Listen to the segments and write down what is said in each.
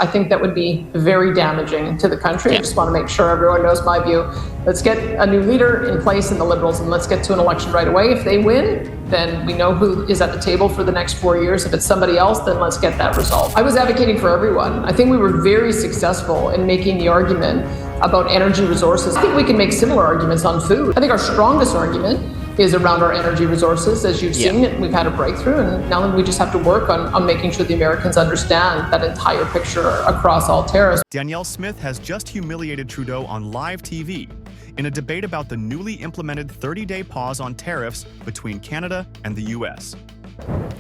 I think that would be very damaging to the country. I just want to make sure everyone knows my view. Let's get a new leader in place in the Liberals, and let's get to an election right away. If they win, then we know who is at the table for the next 4 years. If it's somebody else, then let's get that resolved. I was advocating for everyone. I think we were very successful in making the argument about energy resources. I think we can make similar arguments on food. I think our strongest argument is around our energy resources. As you've seen, we've had a breakthrough, and now we just have to work on making sure the Americans understand that entire picture across all tariffs. Danielle Smith has just humiliated Trudeau on live TV in a debate about the newly implemented 30-day pause on tariffs between Canada and the U.S.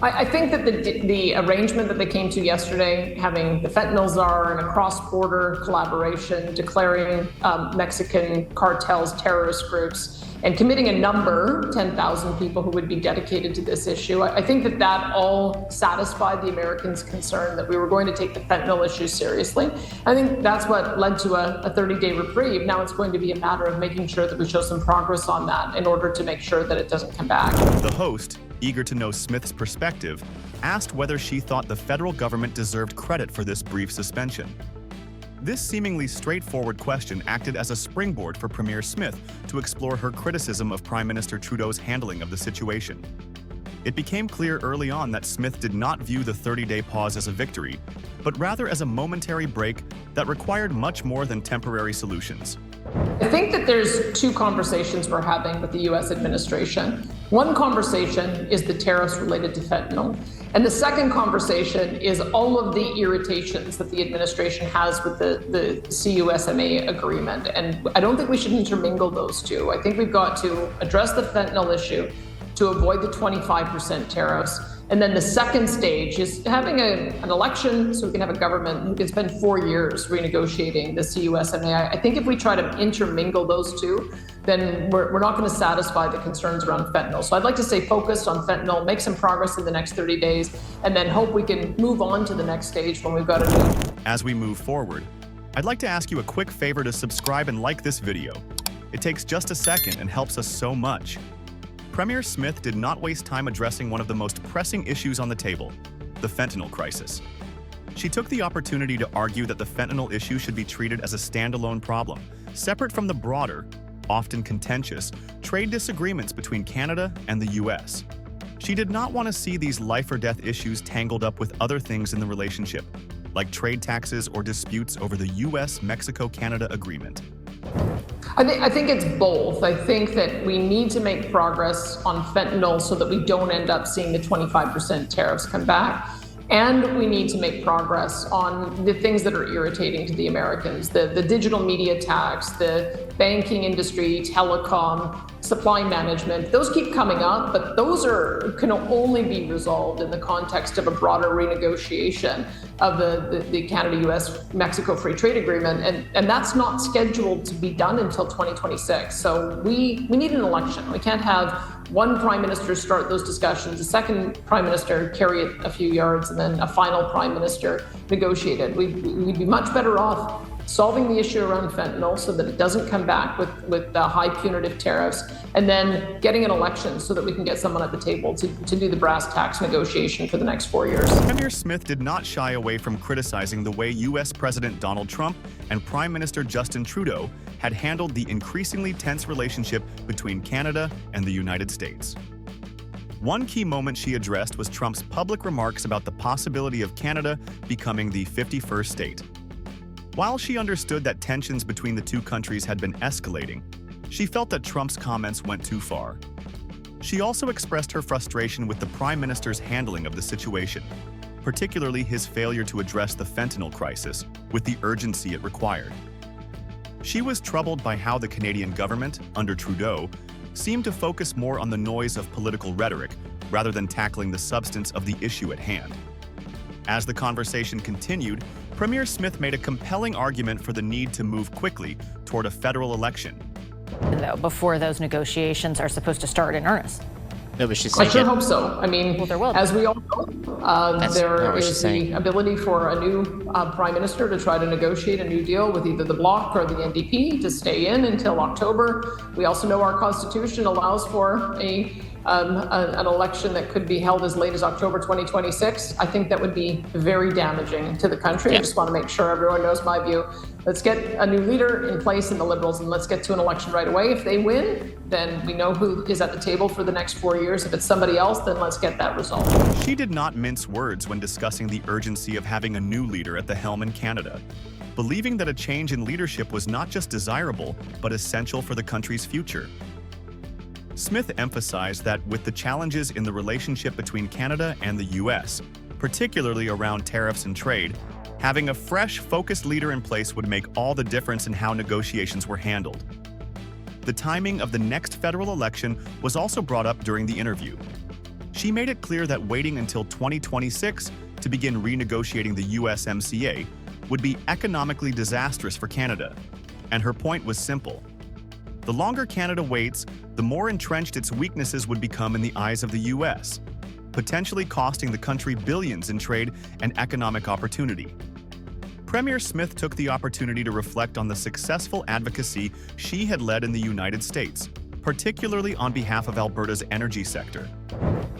I think that the arrangement that they came to yesterday, having the fentanyl czar and a cross-border collaboration, declaring Mexican cartels terrorist groups, and committing a number, 10,000 people who would be dedicated to this issue. I think that all satisfied the Americans' concern that we were going to take the fentanyl issue seriously. I think that's what led to a 30-day reprieve. Now it's going to be a matter of making sure that we show some progress on that in order to make sure that it doesn't come back. The host, eager to know Smith's perspective, asked whether she thought the federal government deserved credit for this brief suspension. This seemingly straightforward question acted as a springboard for Premier Smith to explore her criticism of Prime Minister Trudeau's handling of the situation. It became clear early on that Smith did not view the 30-day pause as a victory, but rather as a momentary break that required much more than temporary solutions. I think that there's two conversations we're having with the U.S. administration. One conversation is the tariffs related to fentanyl. And the second conversation is all of the irritations that the administration has with the CUSMA agreement. And I don't think we should intermingle those two. I think we've got to address the fentanyl issue to avoid the 25% tariffs. And then the second stage is having an election so we can have a government who can spend 4 years renegotiating the CUSMA. I think if we try to intermingle those two, then we're not going to satisfy the concerns around fentanyl. So I'd like to stay focused on fentanyl, make some progress in the next 30 days, and then hope we can move on to the next stage when we've got a new. As we move forward, I'd like to ask you a quick favor to subscribe and like this video. It takes just a second and helps us so much. Premier Smith did not waste time addressing one of the most pressing issues on the table, the fentanyl crisis. She took the opportunity to argue that the fentanyl issue should be treated as a standalone problem, separate from the broader, often contentious, trade disagreements between Canada and the U.S. She did not want to see these life-or-death issues tangled up with other things in the relationship, like trade taxes or disputes over the U.S.-Mexico-Canada agreement. I think it's both. I think that we need to make progress on fentanyl so that we don't end up seeing the 25% tariffs come back. And we need to make progress on the things that are irritating to the Americans, the digital media tax, the banking industry, telecom, supply management. Those keep coming up, but those can only be resolved in the context of a broader renegotiation of the Canada-US-Mexico Free Trade Agreement. And that's not scheduled to be done until 2026. So we need an election. We can't have one prime minister start those discussions, a second prime minister carry it a few yards, and then a final prime minister negotiate it. We'd be much better off solving the issue around fentanyl so that it doesn't come back with high punitive tariffs, and then getting an election so that we can get someone at the table to do the brass tacks negotiation for the next 4 years. Premier Smith did not shy away from criticizing the way U.S. President Donald Trump and Prime Minister Justin Trudeau had handled the increasingly tense relationship between Canada and the United States. One key moment she addressed was Trump's public remarks about the possibility of Canada becoming the 51st state. While she understood that tensions between the two countries had been escalating, she felt that Trump's comments went too far. She also expressed her frustration with the Prime Minister's handling of the situation, particularly his failure to address the fentanyl crisis with the urgency it required. She was troubled by how the Canadian government, under Trudeau, seemed to focus more on the noise of political rhetoric rather than tackling the substance of the issue at hand. As the conversation continued, Premier Smith made a compelling argument for the need to move quickly toward a federal election. Before those negotiations are supposed to start in earnest. No, but she's I saying sure hope so. I mean, Well, there will be. as we all know, there is the ability for a new prime minister to try to negotiate a new deal with either the Bloc or the NDP to stay in until October. We also know our Constitution allows for a an election that could be held as late as October 2026, I think that would be very damaging to the country. I just want to make sure everyone knows my view. Let's get a new leader in place in the Liberals, and let's get to an election right away. If they win, then we know who is at the table for the next 4 years. If it's somebody else, then let's get that result. She did not mince words when discussing the urgency of having a new leader at the helm in Canada, believing that a change in leadership was not just desirable, but essential for the country's future. Smith emphasized that with the challenges in the relationship between Canada and the U.S., particularly around tariffs and trade, having a fresh, focused leader in place would make all the difference in how negotiations were handled. The timing of the next federal election was also brought up during the interview. She made it clear that waiting until 2026 to begin renegotiating the USMCA would be economically disastrous for Canada, and her point was simple. The longer Canada waits, the more entrenched its weaknesses would become in the eyes of the U.S., potentially costing the country billions in trade and economic opportunity. Premier Smith took the opportunity to reflect on the successful advocacy she had led in the United States, particularly on behalf of Alberta's energy sector.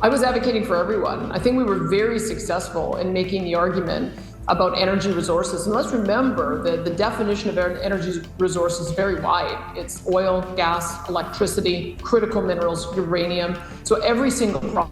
I was advocating for everyone. I think we were very successful in making the argument about energy resources. And let's remember that the definition of energy resources is very wide. It's oil, gas, electricity, critical minerals, uranium. So every single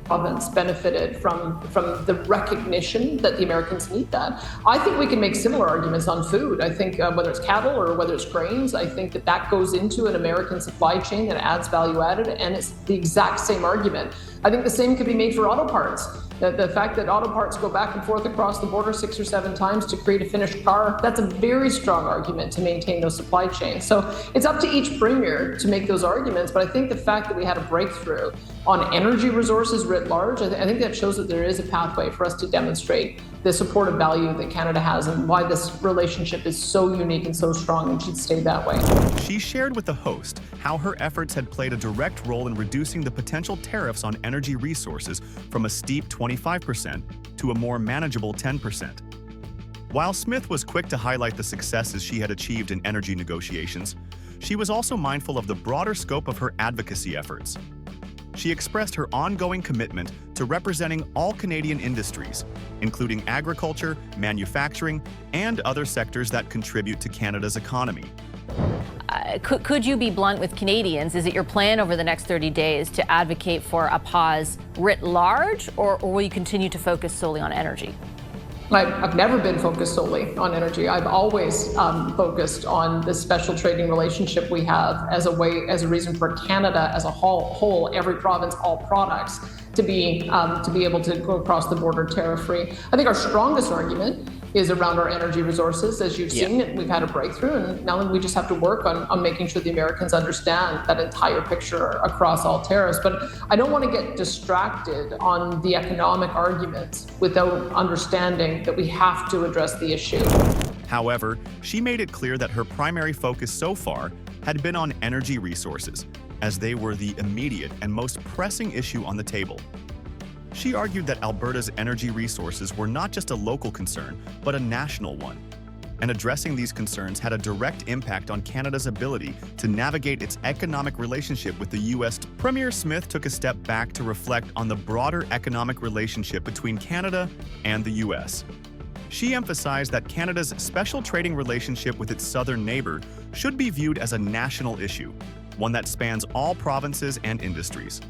province benefited from the recognition that the Americans need that. I think we can make similar arguments on food. I think whether it's cattle or whether it's grains, I think that goes into an American supply chain that adds value added, and it's the exact same argument. I think the same could be made for auto parts. The fact that auto parts go back and forth across the border 6 or 7 times to create a finished car, that's a very strong argument to maintain those supply chains. So it's up to each premier to make those arguments, but I think the fact that we had a breakthrough on energy resources writ large, I think that shows that there is a pathway for us to demonstrate the supportive value that Canada has and why this relationship is so unique and so strong and should stay that way. She shared with the host how her efforts had played a direct role in reducing the potential tariffs on energy resources from a steep 25% to a more manageable 10%. While Smith was quick to highlight the successes she had achieved in energy negotiations, she was also mindful of the broader scope of her advocacy efforts. She expressed her ongoing commitment to representing all Canadian industries, including agriculture, manufacturing, and other sectors that contribute to Canada's economy. Could you be blunt with Canadians? Is it your plan over the next 30 days to advocate for a pause writ large, or will you continue to focus solely on energy? I've never been focused solely on energy. I've always focused on the special trading relationship we have as a reason for Canada as a whole, every province, all products, to be able to go across the border tariff-free. I think our strongest argument is around our energy resources. As you've seen, we've had a breakthrough, and now we just have to work on making sure the Americans understand that entire picture across all tariffs. But I don't want to get distracted on the economic arguments without understanding that we have to address the issue. However, she made it clear that her primary focus so far had been on energy resources, as they were the immediate and most pressing issue on the table. She argued that Alberta's energy resources were not just a local concern, but a national one. And addressing these concerns had a direct impact on Canada's ability to navigate its economic relationship with the U.S. Premier Smith took a step back to reflect on the broader economic relationship between Canada and the U.S. She emphasized that Canada's special trading relationship with its southern neighbor should be viewed as a national issue, one that spans all provinces and industries.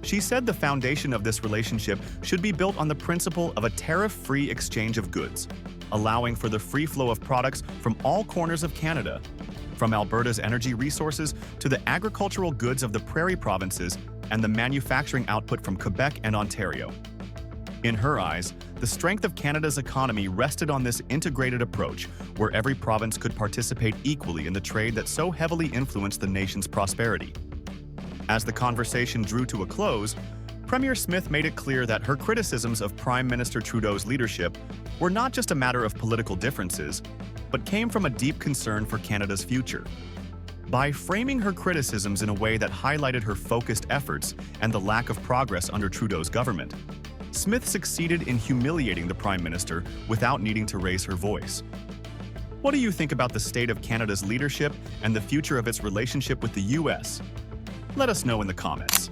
She said the foundation of this relationship should be built on the principle of a tariff-free exchange of goods, allowing for the free flow of products from all corners of Canada, from Alberta's energy resources to the agricultural goods of the prairie provinces and the manufacturing output from Quebec and Ontario. In her eyes, the strength of Canada's economy rested on this integrated approach, where every province could participate equally in the trade that so heavily influenced the nation's prosperity. As the conversation drew to a close, Premier Smith made it clear that her criticisms of Prime Minister Trudeau's leadership were not just a matter of political differences, but came from a deep concern for Canada's future. By framing her criticisms in a way that highlighted her focused efforts and the lack of progress under Trudeau's government, Smith succeeded in humiliating the Prime Minister without needing to raise her voice. What do you think about the state of Canada's leadership and the future of its relationship with the U.S.? Let us know in the comments.